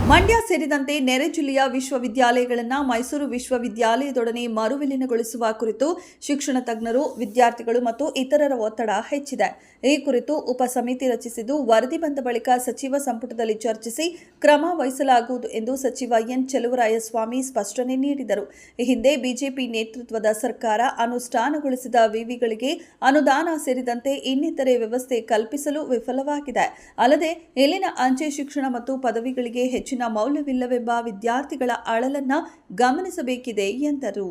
ಮಂಡ್ಯ ಸೇರಿದಂತೆ ನೆರೆ ಜಿಲ್ಲೆಯ ವಿಶ್ವವಿದ್ಯಾಲಯಗಳನ್ನು ಮೈಸೂರು ವಿಶ್ವವಿದ್ಯಾಲಯದೊಡನೆ ಮರುವಿಲೀನಗೊಳಿಸುವ ಕುರಿತು ಶಿಕ್ಷಣ ತಜ್ಞರು, ವಿದ್ಯಾರ್ಥಿಗಳು ಮತ್ತು ಇತರರ ಒತ್ತಡ ಹೆಚ್ಚಿದೆ. ಈ ಕುರಿತು ಉಪಸಮಿತಿ ರಚಿಸಿದ್ದು, ವರದಿ ಬಂದ ಬಳಿಕ ಸಚಿವ ಸಂಪುಟದಲ್ಲಿ ಚರ್ಚಿಸಿ ಕ್ರಮ ವಹಿಸಲಾಗುವುದು ಎಂದು ಸಚಿವ ಎನ್ ಚೆಲುವರಾಯಸ್ವಾಮಿ ಸ್ಪಷ್ಟನೆ ನೀಡಿದರು. ಈ ಹಿಂದೆ ಬಿಜೆಪಿ ನೇತೃತ್ವದ ಸರ್ಕಾರ ಅನುಷ್ಠಾನಗೊಳಿಸಿದ ವಿವಿಗಳಿಗೆ ಅನುದಾನ ಸೇರಿದಂತೆ ಇನ್ನಿತರೆ ವ್ಯವಸ್ಥೆ ಕಲ್ಪಿಸಲು ವಿಫಲವಾಗಿದೆ. ಅಲ್ಲದೆ ಇಲ್ಲಿನ ಅಂಚೆ ಶಿಕ್ಷಣ ಮತ್ತು ಪದವಿಗಳಿಗೆ ಹೆಚ್ಚಿನ ಮೌಲ್ಯವಿಲ್ಲವೆಂಬ ವಿದ್ಯಾರ್ಥಿಗಳ ಅಳಲನ್ನ ಗಮನಿಸಬೇಕಿದೆ ಎಂದರು.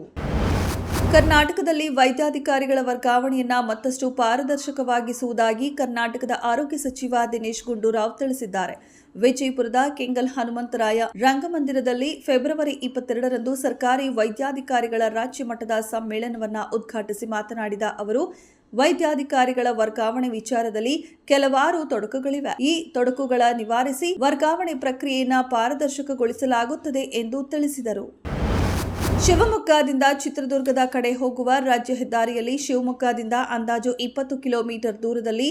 ಕರ್ನಾಟಕದಲ್ಲಿ ವೈದ್ಯಾಧಿಕಾರಿಗಳ ವರ್ಗಾವಣೆಯನ್ನ ಮತ್ತಷ್ಟು ಪಾರದರ್ಶಕವಾಗಿಸುವುದಾಗಿ ಕರ್ನಾಟಕದ ಆರೋಗ್ಯ ಸಚಿವ ದಿನೇಶ್ ಗುಂಡೂರಾವ್ ತಿಳಿಸಿದ್ದಾರೆ. ವಿಜಯಪುರದ ಕೆಂಗಲ್ ಹನುಮಂತರಾಯ ರಂಗಮಂದಿರದಲ್ಲಿ ಫೆಬ್ರವರಿ 22ರಂದು ಸರ್ಕಾರಿ ವೈದ್ಯಾಧಿಕಾರಿಗಳ ರಾಜ್ಯ ಮಟ್ಟದ ಸಮ್ಮೇಳನವನ್ನು ಉದ್ಘಾಟಿಸಿ ಮಾತನಾಡಿದ ಅವರು, ವೈದ್ಯಾಧಿಕಾರಿಗಳ ವರ್ಗಾವಣೆ ವಿಚಾರದಲ್ಲಿ ಕೆಲವಾರು ತೊಡಕುಗಳಿವೆ. ಈ ತೊಡಕುಗಳ ನಿವಾರಿಸಿ ವರ್ಗಾವಣೆ ಪ್ರಕ್ರಿಯೆಯನ್ನು ಪಾರದರ್ಶಕಗೊಳಿಸಲಾಗುತ್ತದೆ ಎಂದು ತಿಳಿಸಿದರು. ಶಿವಮೊಗ್ಗದಿಂದ ಚಿತ್ರದುರ್ಗದ ಕಡೆ ಹೋಗುವ ರಾಜ್ಯ ಹೆದ್ದಾರಿಯಲ್ಲಿ ಶಿವಮೊಗ್ಗದಿಂದ ಅಂದಾಜು 20 ಕಿಲೋಮೀಟರ್ ದೂರದಲ್ಲಿ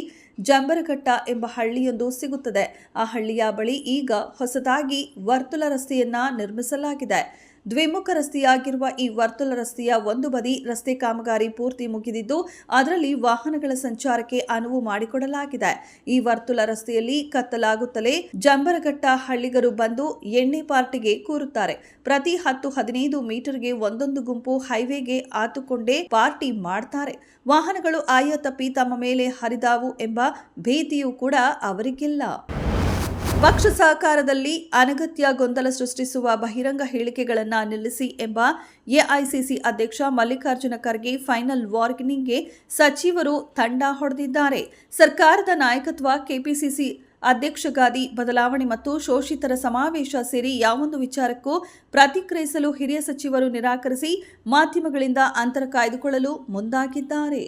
ಜಂಬರಘಟ್ಟ ಎಂಬ ಹಳ್ಳಿಯೊಂದು ಸಿಗುತ್ತದೆ. ಆ ಹಳ್ಳಿಯ ಬಳಿ ಈಗ ಹೊಸದಾಗಿ ವರ್ತುಲ ರಸ್ತೆಯನ್ನ ನಿರ್ಮಿಸಲಾಗಿದೆ. ದ್ವಿಮುಖ ರಸ್ತೆಯಾಗಿರುವ ಈ ವರ್ತುಲ ರಸ್ತೆಯ ಒಂದು ಬದಿ ರಸ್ತೆ ಕಾಮಗಾರಿ ಪೂರ್ತಿ ಮುಗಿದಿದ್ದು, ಅದರಲ್ಲಿ ವಾಹನಗಳ ಸಂಚಾರಕ್ಕೆ ಅನುವು ಮಾಡಿಕೊಡಲಾಗಿದೆ. ಈ ವರ್ತುಲ ರಸ್ತೆಯಲ್ಲಿ ಕತ್ತಲಾಗುತ್ತಲೇ ಜಂಬರಘಟ್ಟ ಹಳ್ಳಿಗರು ಬಂದು ಎಣ್ಣೆ ಪಾರ್ಟಿಗೆ ಕೂರುತ್ತಾರೆ. ಪ್ರತಿ 10-15 ಮೀಟರ್ಗೆ ಒಂದೊಂದು ಗುಂಪು ಹೈವೇಗೆ ಆತುಕೊಂಡೇ ಪಾರ್ಟಿ ಮಾಡ್ತಾರೆ. ವಾಹನಗಳು ಆಯ ತಪ್ಪಿ ತಮ್ಮ ಮೇಲೆ ಹರಿದಾವು ಎಂಬ ಭೀತಿಯೂ ಕೂಡ ಅವರಿಗಿಲ್ಲ. ಪಕ್ಷ ಸಹಕಾರದಲ್ಲಿ ಅನಗತ್ಯ ಗೊಂದಲ ಸೃಷ್ಟಿಸುವ ಬಹಿರಂಗ ಹೇಳಿಕೆಗಳನ್ನು ನಿಲ್ಲಿಸಿ ಎಂಬ ಎಐಸಿಸಿ ಅಧ್ಯಕ್ಷ ಮಲ್ಲಿಕಾರ್ಜುನ ಖರ್ಗೆ ಫೈನಲ್ ವಾರ್ನಿಂಗ್ಗೆ ಸಚಿವರು ತಂಡ ಹೊಡೆದಿದ್ದಾರೆ. ಸರ್ಕಾರದ ನಾಯಕತ್ವ, ಕೆಪಿಸಿಸಿ ಅಧ್ಯಕ್ಷ ಗಾದಿ ಬದಲಾವಣೆ ಮತ್ತು ಶೋಷಿತರ ಸಮಾವೇಶ ಸೇರಿ ಯಾವೊಂದು ವಿಚಾರಕ್ಕೂ ಪ್ರತಿಕ್ರಿಯಿಸಲು ಹಿರಿಯ ಸಚಿವರು ನಿರಾಕರಿಸಿ ಮಾಧ್ಯಮಗಳಿಂದ ಅಂತರ ಕಾಯ್ದುಕೊಳ್ಳಲು ಮುಂದಾಗಿದ್ದಾರೆ.